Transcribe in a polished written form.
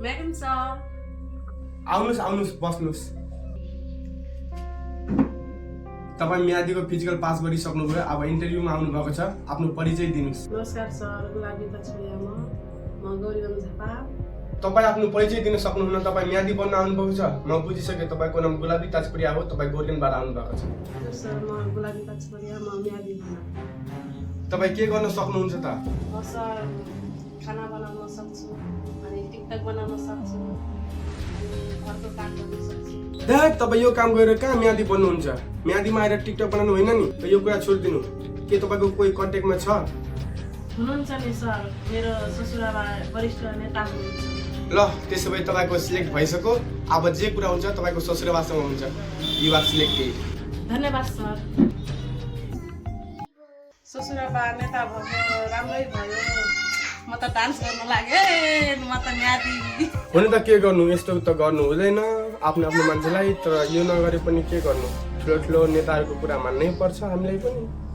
Madam sir आउनुहोस् बस्नुहोस्। तपाईँ म्यादीको फिजिकल पास गरिसक्नुभयो। अब इन्टरभ्यूमा आउनु भएको छ। आफ्नो परिचय दिनुहोस्। नमस्कार सर, गुलाबी पछुडिया म गौरीबन थापा। तपाईँ आफ्नो परिचय दिन सक्नुहुन्न। तपाईँ म्यादी बन्न आउनुभएको छ। म बुझिसकेँ तपाईँको नाम गुलाबी ताजपुरिया हो। तपाईँ गोर्खेनबाट आउनुभएको छ। हजुर सर, म गुलाबी पछुडिया म म्यादी बन्न। तपाईँ के गर्न सक्नुहुन्छ त? म सर खाना बनाउन सक्छु, अनि टिकटक बनाउन सक्छु, घरको काम गर्न सक्छु। तपाईँ यो काम गरेर कहाँ म्यादी बन्नुहुन्छ? म्यादीमा आएर टिकटक बनाउनु होइन नि। यो कुरा छोडिदिनु। के तपाईँको कोही कन्ट्याक्टमा छ? हुनुहुन्छ नि सर, मेरो ससुराबा वरिष्ठ नेता हुनुहुन्छ। ल त्यसो भए तपाईँको सिलेक्ट भइसक्यो। अब जे कुरा हुन्छ तपाईँको ससुराबासँग हुन्छ। You are selected. धन्यवाद सर। ससुराबा नेता भएको राम्रै भयो। म त डान्स गर्न लागेँ, म त म्यादी। हुन त के गर्नु, यस्तो त गर्नु हुँदैन आफ्नो आफ्नो मान्छेलाई। तर यो नगरे पनि के गर्नु, ठुलो ठुलो नेताहरूको कुरा मान्नै पर्छ हामीलाई पनि।